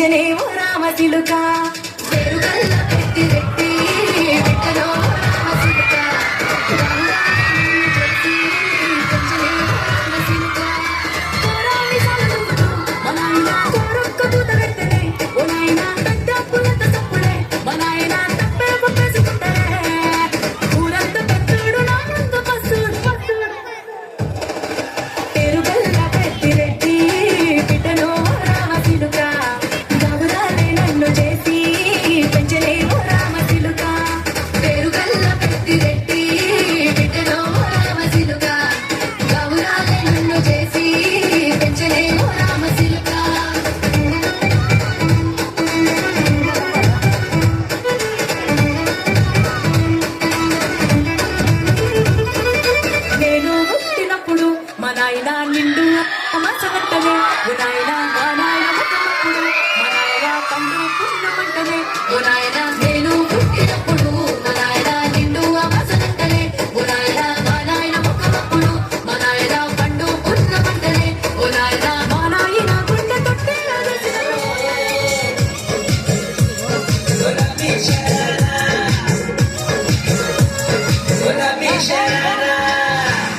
పెంచనే ఓ రామ చిలుక పెరుగల్ల పెట్టి రెట్టి పెట్టలో రామ చిలుక పెంచనే ఓ రామ చిలుక కోరాలి సాగుతూ మా నాయన కోరొక్క పూత పెట్టనే ఓ నాయన పెద్ద పులంత తప్పుడే మా నాయన తప్పే ఒప్పేసుకుంటారే ఊరంత పెట్టుడు నానంత పసుడు పసుడు పెరుగల్ల పెట్టి రెట్టి పెట్టలో రామ చిలుక గౌరాలే నన్ను చేసి పెంచలే ఓ రామ చిలుక పెరుగల్ల పెట్టి రెట్టి పెట్టలో రామ చిలుక గౌరాలే నన్ను చేసి పెంచలే ఓ రామ చిలుక నేను పుట్టినప్పుడు మా నాయన నిండు అమాసగట్టనే ఓ నాయన మా నాయన పుట్టినప్పుడు మా నాయన పండు పుట్టినమంటనే ఓ నాయన నేను పుట్టినప్పుడు మా నాయన నిండు అమాసగట్టనే ఓ నాయన మా నాయన పుట్టినప్పుడు మా నాయన పండు పుట్టినమంటనే ఓ నాయన మా నాయన గుండె తొట్టెలా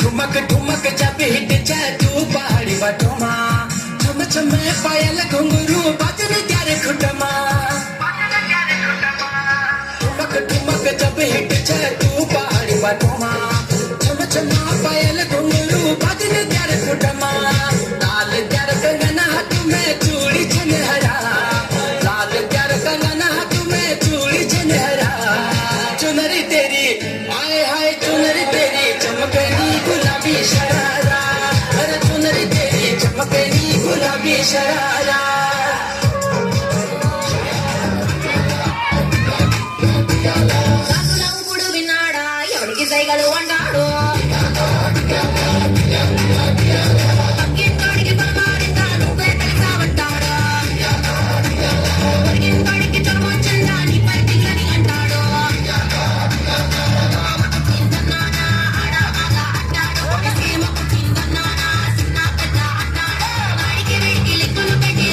ठुमक ठुमक जब हिट जाए तू पहाड़ी बटोमा चम चम पायल घुंघरू बजन त्यारे खुटमा ठुमक ठुमक जब हिट जाए तू पहाड़ी बटोमा चम चम पायल घुंघरू बजन त्यारे खुटमा लाल त्यार कंगना हाथ में चूड़ी छनहरा लाल त्यार कंगना हाथ में चूड़ी छनहरा चुनरी तेरी आए हाय चुनरी तेरी चमकनी गुलाबी शरारा अरे चुनरी तेरी चमकनी गुलाबी शरारा ఇప్పుడు విన్నాడా ఎవరికి సైగలు అంటాడు పక్కింటోడికి పరమారిందా నువ్వే తెలిసావంటాడు పక్కింటోడికి చొరవచ్చిందా నీ పైకిలని అంటాడు చిందన్నానా ఆడవాగా అంటాడు సీమకు చిందన్నానా చిన్న పెద్ద అంటాడు వాడికి వీడికి లెక్కలు పెట్టి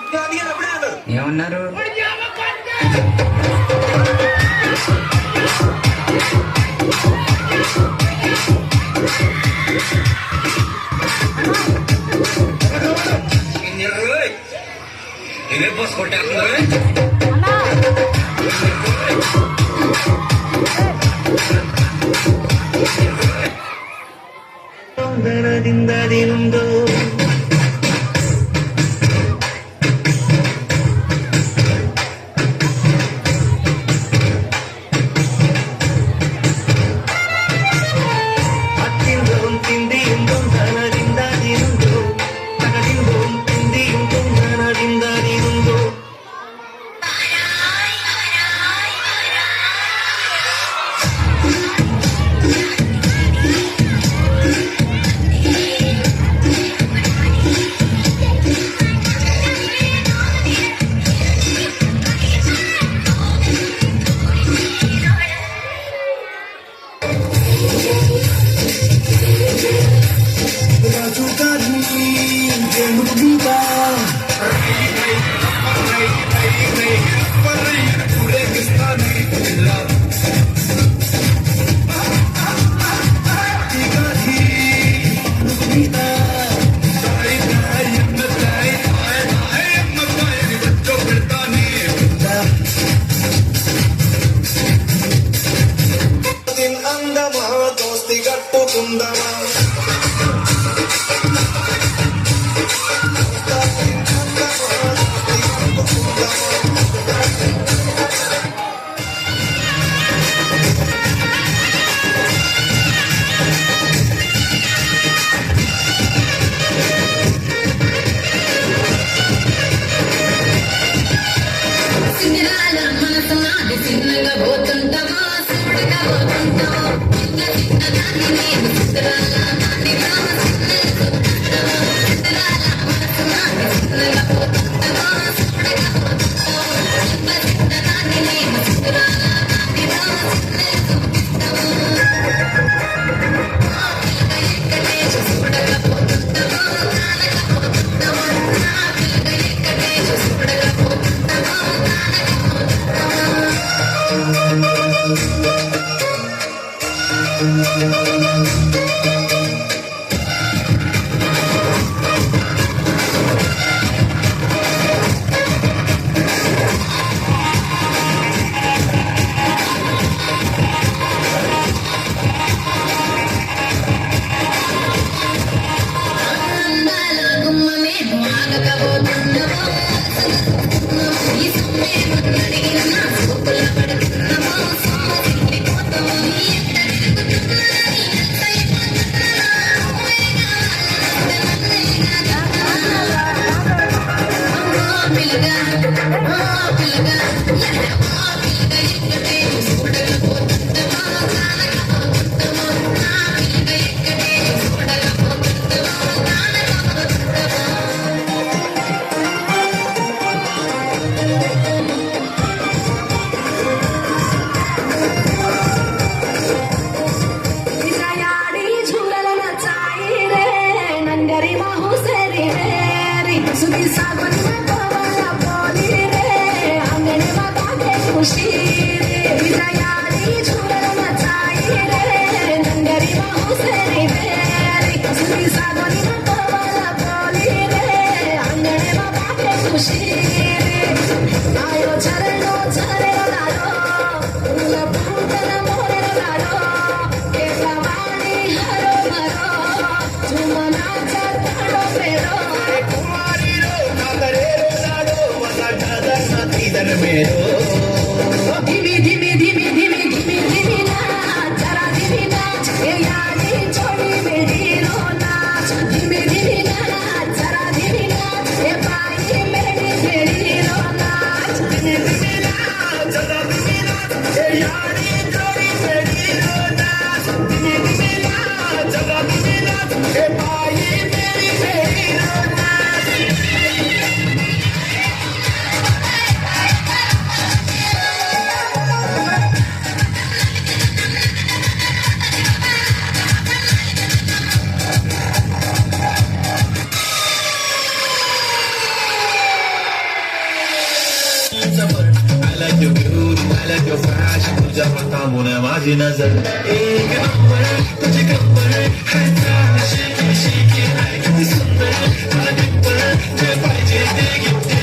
అందుకని అప్పుడే అన్నారు. ఏమన్నారు? ఇవే పోసి కొట్టేస్తున్నారు. like your beauty, I like your fashion. तुझ्या प्रतामुळे माझी नजर एक नंबर तुझे कंबर है शेकी शेकी आहे किती सुंदर तुला डिंपल जे पाहिजे ते गिफ्ट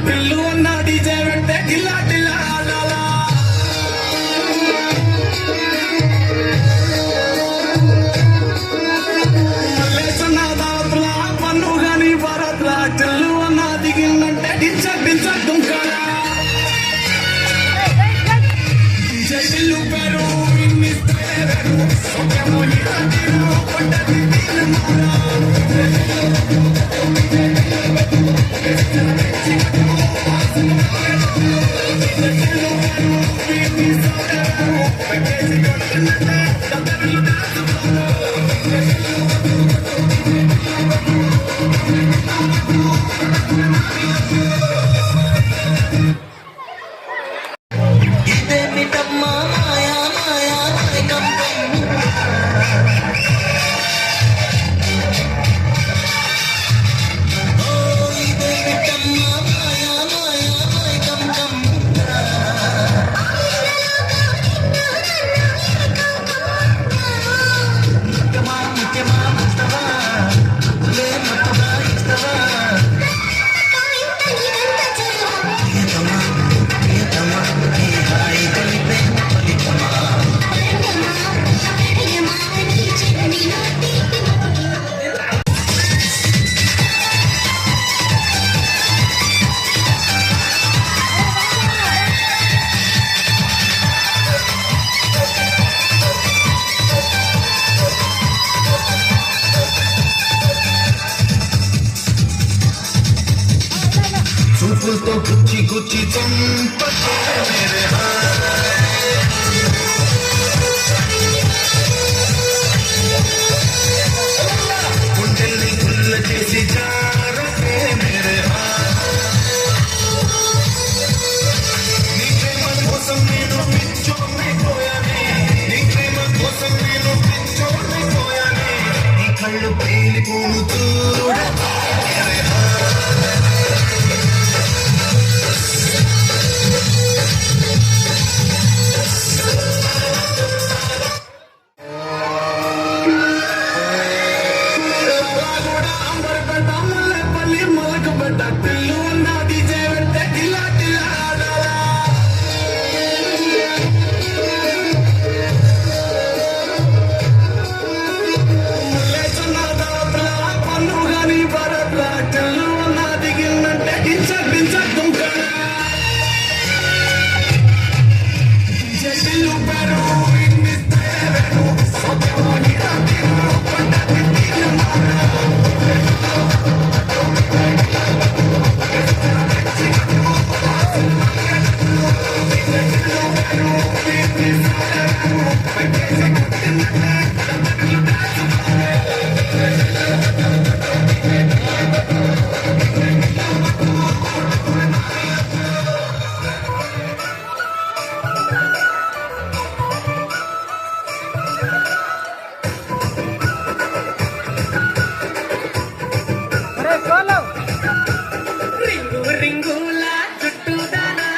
టిల్లు ఉన్న డీజే వెంటే టిల్లా టిల్లా ఆడాలా మల్లేసన్న దావత్ల పన్ను గాని భారత్ల టిల్లు అన్న దిగిందంటే డించక్ డించక్ దుంకాలా డీజే టిల్లు పేరు ఇన్నిస్తే వేరు సొంతమో హిట్టో పడ్డది తీరమారా We'll be right back. तो गुच्ची गुच्ची चंपके मेरे గుండెల్ని గుల్ల చేసి జారకే मेरे నీ ప్రేమ కోసం నేను పిచ్చోనైపోయానే నీ ప్రేమ కోసం నేను పిచ్చోనైపోయానే నీ కళ్ళు పేలిపోను చూడ రింగు రింగుల చుట్టుదానా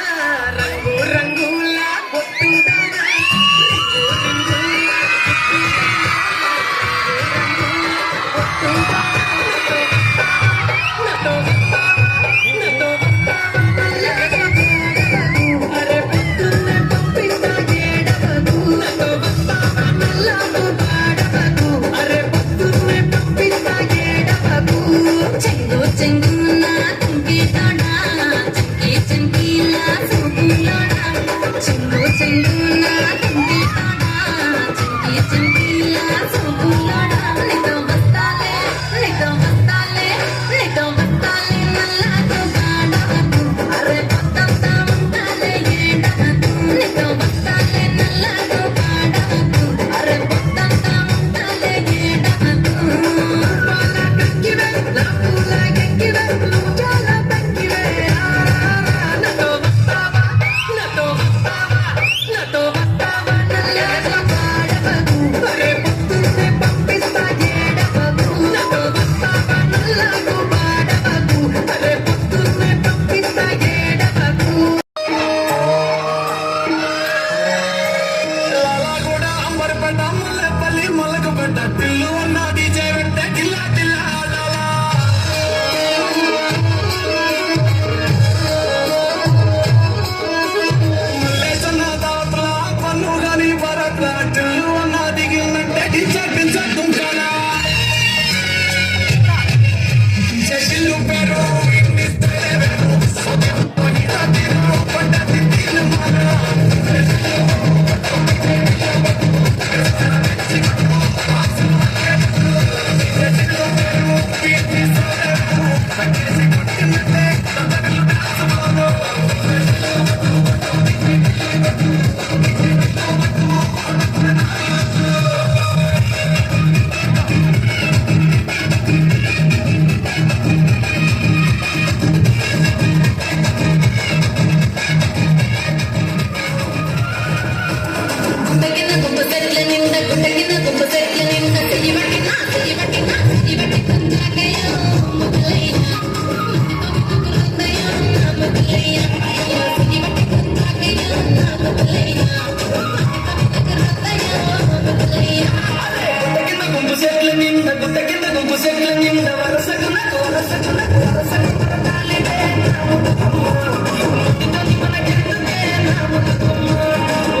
రంగు రంగుల పొట్టుదానా రింగు రింగుల చుట్టుదానా నతో నతో అరే పొద్దున్నే పంపిస్తా ఏడవకు నతో నల్లాకు పాడవకు అరే పొద్దున్నే పంపిస్తా ఏడవకు చెంగు చెంగున తుంగితోడా చెంకి చెంకిలా సూపులోడా చెంగు చెంగున తుంగితోడా చెంకి చెంకిలా సూపులోడా నీతో వస్తాలే నల్లాకు పాడవకు అరే పొద్దంతా ఉంటాలే ఏడవకు నీతో వస్తాలే నల్లాకు పాడవకు అరే పొద్దంతా ఉంటాలే ఏడవకు పాల కక్కివే నా పూల గెక్కివే నువ్వు చాలా తక్కివే నాతో వస్తావా నల్లాకు పాడవకు అరే పొద్దున్నే పంపిస్తా ఏడవకు నాతో వస్తావా నల్లాకు పాడవకు అరే పొద్దున్నే పంపిస్తా ఏడవకు కూడా అంబర్పేట ముల్లపల్లి మొలకపేట పిల్లు ఉన్న డీజే పెట్టే గిల్లా గిల్లా ఆడాలా ముల్లేసన్న దావట్ల పన్ను గాని పరట్ల పిల్లు ఉన్న దిగినట్టే డించ తుంకాలా చెల్లు పేరు గుండగిన గుంప చెట్ల నిండా గుండగిన గుంప చెట్ల నిండా చెయ్యి పట్టి కుందాకయ్యో ముగ్గులయ్యా హృదయం నా ముగ్గులయ్యా చెయ్యి పట్టి కుందాకయ్యో నా ముగ్గులయ్యా హృదయం ముగ్గులయ్యా కింద గుంపు చెట్ల నిండా గుట్ట కింద గుంపు చెట్ల నిండా వరసకు తాలిడే మన కిందనే నా ముగ్గులయ్యా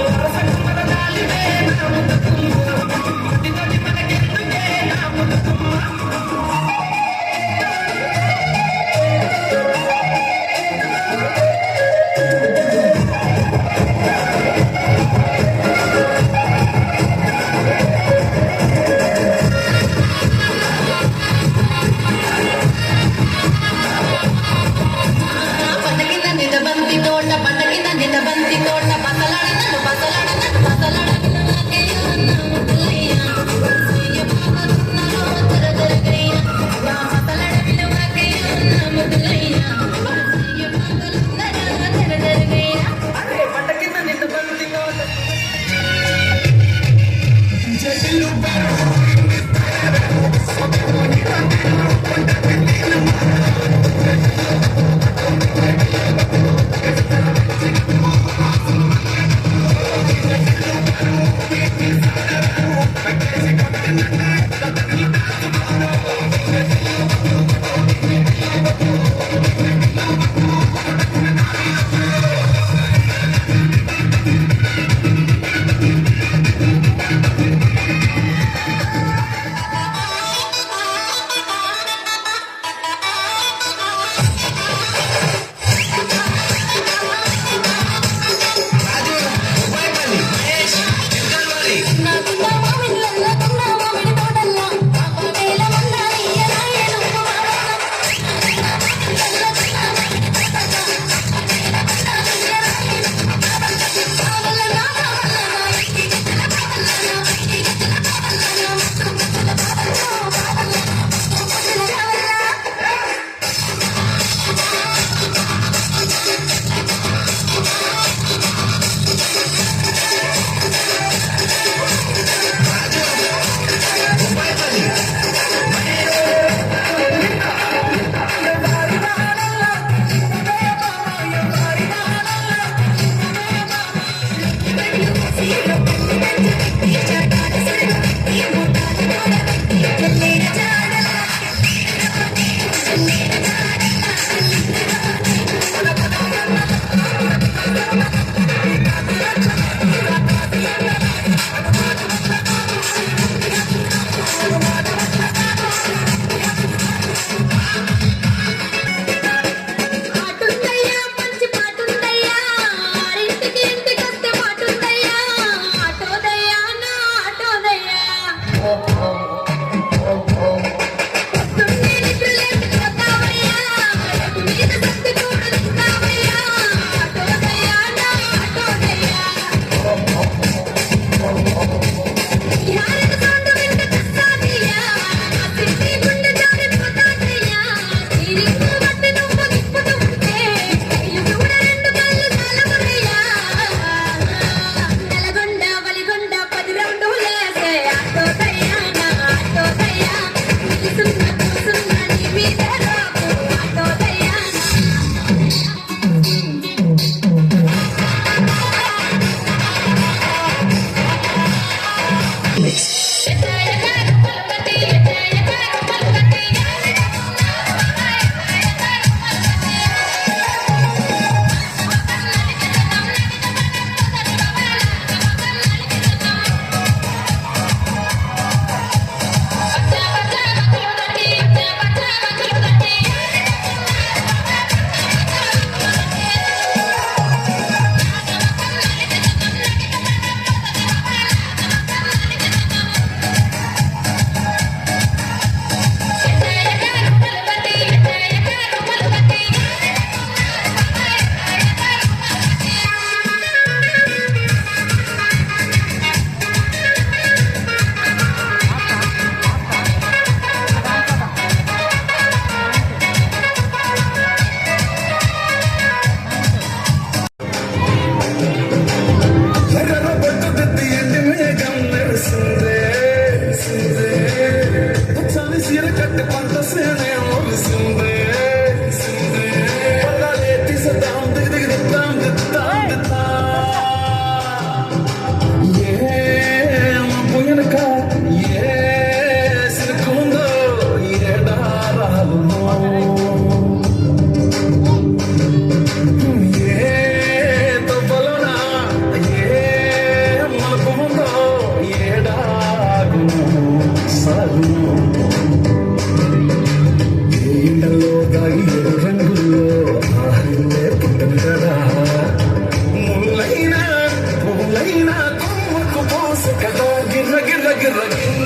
सकता गिर गिर गिर गिर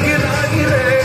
गिर गिर